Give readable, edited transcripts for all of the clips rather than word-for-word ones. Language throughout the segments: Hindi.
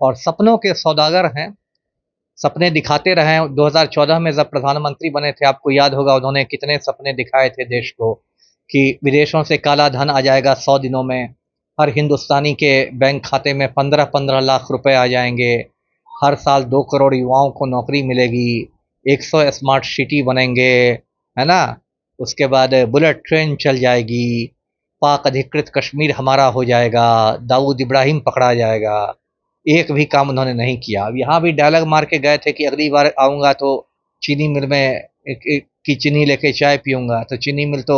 और सपनों के सौदागर हैं। सपने दिखाते रहे हैं। 2014 में जब प्रधानमंत्री बने थे, आपको याद होगा उन्होंने कितने सपने दिखाए थे देश को कि विदेशों से काला धन आ जाएगा 100 दिनों में, हर हिंदुस्तानी के बैंक खाते में 15-15 लाख रुपए आ जाएंगे, हर साल 2 करोड़ युवाओं को नौकरी मिलेगी, 100 स्मार्ट सिटी बनेंगे, है ना। उसके बाद बुलेट ट्रेन चल जाएगी, पाक अधिकृत कश्मीर हमारा हो जाएगा, दाऊद इब्राहिम पकड़ा जाएगा। एक भी काम उन्होंने नहीं किया। अब यहाँ भी डायलॉग मार के गए थे कि अगली बार आऊँगा तो चीनी मिल में की चीनी लेके चाय पीऊँगा, तो चीनी मिल तो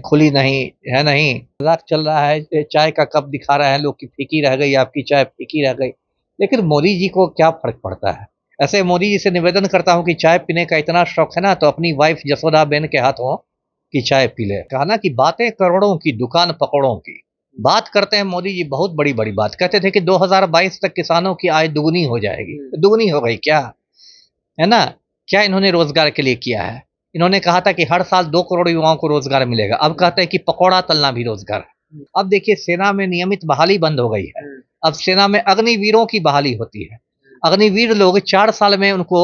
खुली नहीं है। नहीं, मजाक चल रहा है। चाय का कप दिखा रहे हैं लोग कि फीकी रह गई, आपकी चाय फीकी रह गई। लेकिन मोदी जी को क्या फर्क पड़ता है। ऐसे मोदी जी से निवेदन करता हूँ कि चाय पीने का इतना शौक है ना तो अपनी वाइफ जसोदा बेन के हाथों की चाय पी ले। कहा ना कि बातें करोड़ों की, दुकान पकौड़ों की। बात करते हैं मोदी जी, बहुत बड़ी बड़ी बात कहते थे कि 2022 तक किसानों की आय दुगुनी हो जाएगी। दुगुनी हो गई क्या, है ना। क्या इन्होंने रोजगार के लिए किया है। इन्होंने कहा था कि हर साल 2 करोड़ युवाओं को रोजगार मिलेगा, अब कहते हैं कि पकौड़ा तलना भी रोजगार है। अब देखिए सेना में नियमित बहाली बंद हो गई है, अब सेना में अग्निवीरों की बहाली होती है। अग्निवीर लोग 4 साल में उनको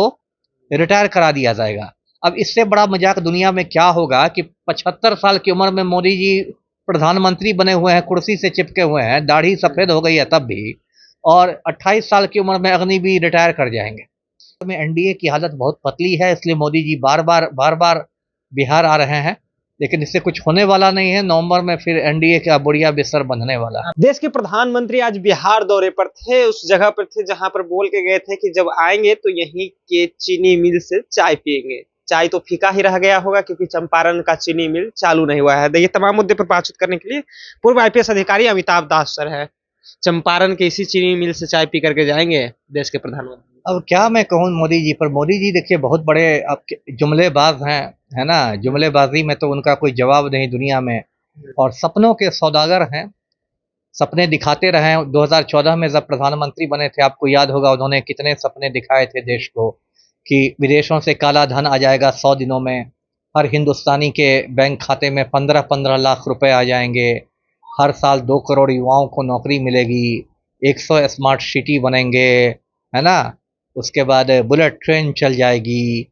रिटायर करा दिया जाएगा। अब इससे बड़ा मजाक दुनिया में क्या होगा कि 75 साल की उम्र में मोदी जी प्रधानमंत्री बने हुए हैं, कुर्सी से चिपके हुए हैं, दाढ़ी सफेद हो गई है तब भी, और 28 साल की उम्र में अग्निवीर रिटायर कर जाएंगे। में एनडीए की हालत बहुत पतली है, इसलिए मोदी जी बार बार बिहार आ रहे हैं, लेकिन इससे कुछ होने वाला नहीं है। नवंबर में फिर एनडीए का बुढ़िया बिस्तर बंधने वाला है। देश के प्रधानमंत्री आज बिहार दौरे पर थे, उस जगह पर थे जहां पर बोल के गए थे कि जब आएंगे तो यहीं के चीनी मिल से चाय पिएंगे। चाय तो फीका ही रह गया होगा क्योंकि चंपारण का चीनी मिल चालू नहीं हुआ है। ये तमाम मुद्दे पर बातचीत करने के लिए पूर्व आईपीएस अधिकारी अमिताभ दास सर है। चंपारण के इसी चीनी मिल से चाय पी करके जाएंगे देश के प्रधानमंत्री। अब क्या मैं कहूँ मोदी जी पर। मोदी जी देखिए बहुत बड़े अब जुमलेबाज हैं, है ना। जुमलेबाजी में तो उनका कोई जवाब नहीं दुनिया में। और सपनों के सौदागर हैं। सपने दिखाते रहे हैं। 2014 में जब प्रधानमंत्री बने थे, आपको याद होगा उन्होंने कितने सपने दिखाए थे देश को कि विदेशों से काला धन आ जाएगा 100 दिनों में, हर हिंदुस्तानी के बैंक खाते में 15-15 लाख रुपए आ जाएंगे, हर साल 2 करोड़ युवाओं को नौकरी मिलेगी, 100 स्मार्ट सिटी बनेंगे, है ना। उसके बाद बुलेट ट्रेन चल जाएगी,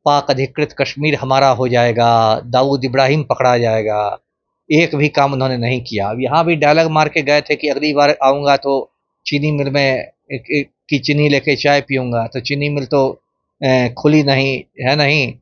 पाक अधिकृत कश्मीर हमारा हो जाएगा, दाऊद इब्राहिम पकड़ा जाएगा। एक भी काम उन्होंने नहीं किया। अब यहाँ भी डायलॉग मार के गए थे कि अगली बार आऊँगा तो चीनी मिल में की चीनी लेके चाय पीऊँगा, तो चीनी मिल तो खुली नहीं है। नहीं,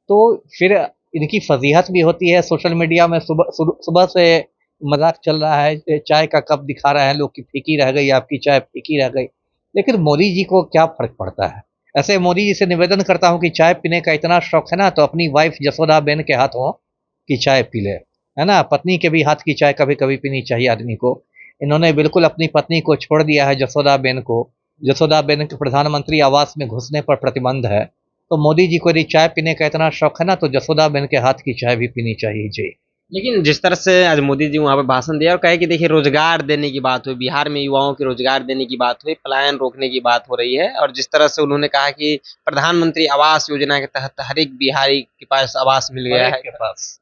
तो फिर इनकी फजीहत भी होती है। सोशल मीडिया में सुबह से मजाक चल रहा है। चाय का कप दिखा रहे हैं लोग कि फीकी रह गई, आपकी चाय फीकी रह गई। लेकिन मोदी जी को क्या फर्क पड़ता है। ऐसे मोदी जी से निवेदन करता हूँ कि चाय पीने का इतना शौक है ना तो अपनी वाइफ जसोदा बेन के हाथों की चाय पी ले, है ना। पत्नी के भी हाथ की चाय कभी कभी पीनी चाहिए आदमी को। इन्होंने बिल्कुल अपनी पत्नी को छोड़ दिया है, जसोदा बेन को। जसोदा बेन के प्रधानमंत्री आवास में घुसने पर प्रतिबंध है। तो मोदी जी को यदि चाय पीने का इतना शौक है ना तो जसोदा बेन के हाथ की चाय भी पीनी चाहिए जी। लेकिन जिस तरह से आज मोदी जी वहां पर भाषण दिया और कहे कि देखिए रोजगार देने की बात हुई, बिहार में युवाओं के रोजगार देने की बात हुई, पलायन रोकने की बात हो रही है, और जिस तरह से उन्होंने कहा कि प्रधानमंत्री आवास योजना के तहत हर एक बिहारी के पास आवास मिल गया है के पास।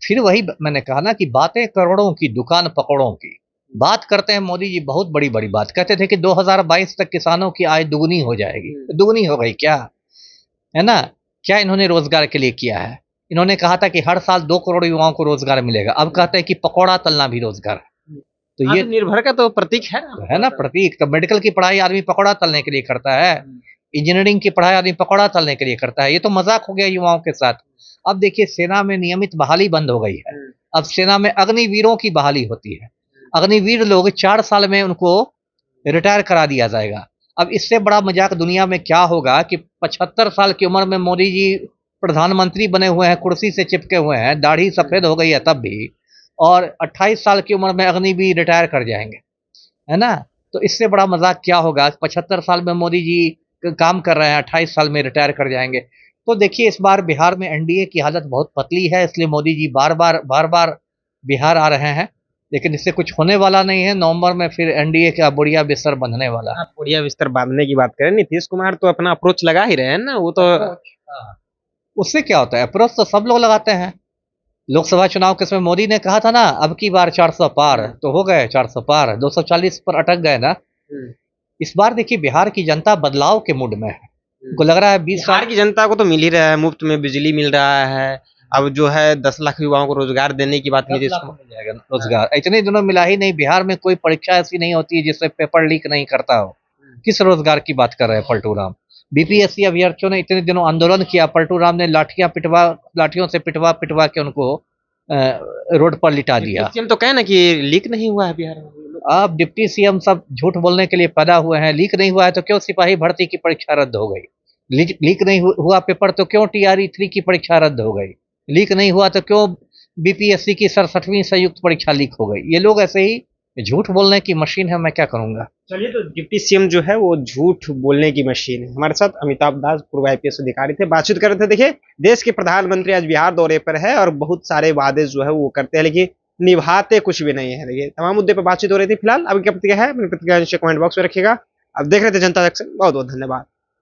फिर वही मैंने कहा ना कि बातें करोड़ों की, दुकान पकौड़ों की। बात करते हैं मोदी जी, बहुत बड़ी बड़ी बात कहते थे कि 2022 तक किसानों की आय दुगुनी हो जाएगी। दुगुनी हो गई क्या, है ना। क्या इन्होंने रोजगार के लिए किया है। इन्होंने कहा था कि हर साल 2 करोड़ युवाओं को रोजगार मिलेगा, अब कहते हैं कि पकौड़ा तलना भी रोजगार है। तो ये निर्भर का तो प्रतीक है ना प्रतीक। तो मेडिकल की पढ़ाई आदमी पकौड़ा तलने के लिए करता है, इंजीनियरिंग की पढ़ाई आदमी पकौड़ा तलने के लिए करता है। ये तो मजाक हो गया युवाओं के साथ। अब देखिए सेना में नियमित बहाली बंद हो गई है, अब सेना में अग्निवीरों की बहाली होती है। अग्निवीर लोग 4 साल में उनको रिटायर करा दिया जाएगा। अब इससे बड़ा मजाक दुनिया में क्या होगा कि 75 साल की उम्र में मोदी जी प्रधानमंत्री बने हुए हैं, कुर्सी से चिपके हुए हैं, दाढ़ी सफेद हो गई है तब भी, और 28 साल की उम्र में अग्निवीर रिटायर कर जाएंगे, है ना। तो इससे बड़ा मजाक क्या होगा। 75 साल में मोदी जी काम कर रहे हैं, 28 साल में रिटायर कर जाएंगे। तो देखिए इस बार बिहार में एनडीए की हालत बहुत पतली है, इसलिए मोदी जी बार बार बिहार आ रहे हैं, लेकिन इससे कुछ होने वाला नहीं है। नवंबर में फिर एनडीए का बुढ़िया बिस्तर बंधने वाला है। आप बुढ़िया बिस्तर बांधने की बात करें, नीतीश कुमार तो अपना अप्रोच लगा ही रहे हैं ना। वो तो उससे क्या होता है, अप्रोच तो सब लोग लगाते हैं। लोकसभा चुनाव के समय मोदी ने कहा था ना अब की बार 400 पार, तो हो गए 400 पार। 240 पर अटक गए ना। इस बार देखिए बिहार की जनता बदलाव के मूड में है। उनको लग रहा है 20 बिहार साल की जनता को तो मिल ही रहा है, मुफ्त में बिजली मिल रहा है। अब जो है 10 लाख युवाओं को रोजगार देने की बात 10 नीतीश लाख कुमार। मिल जाएगा रोजगार। इतने दिनों मिला ही नहीं। बिहार में कोई परीक्षा ऐसी नहीं होती है जिससे पेपर लीक नहीं करता हो। किस रोजगार की बात कर रहे हैं पलटू राम? बीपीएससी अभ्यर्थियों ने इतने दिनों आंदोलन किया, पलटू राम ने लाठियों से पिटवा पिटवा के उनको रोड पर लिटा दिया। सीएम तो कहे ना कि लीक नहीं हुआ है बिहार में। अब डिप्टी सीएम सब झूठ बोलने के लिए पैदा हुए हैं। लीक नहीं हुआ है तो क्यों सिपाही भर्ती की परीक्षा रद्द हो गई? लीक नहीं हुआ पेपर तो क्यों TRE 3 की परीक्षा रद्द हो गई? लीक नहीं हुआ तो क्यों बीपीएससी की 67वीं संयुक्त परीक्षा लीक हो गई? ये लोग ऐसे ही झूठ बोलने की मशीन है, मैं क्या करूंगा। चलिए, तो डिप्टी सीएम जो है वो झूठ बोलने की मशीन है। हमारे साथ अमिताभ दास पूर्व आईपीएस अधिकारी थे, बातचीत कर रहे थे। देखिए, देश के प्रधानमंत्री आज बिहार दौरे पर है और बहुत सारे वादे जो है वो करते हैं, लेकिन निभाते कुछ भी नहीं है। देखिए, तमाम मुद्दे पर बातचीत हो रही थी। फिलहाल अभी क्या प्रतिक्रिया है, अपनी प्रतिक्रिया नीचे कमेंट बॉक्स में रखिएगा। अब देख रहे थे जनता जंक्शन। बहुत बहुत धन्यवाद।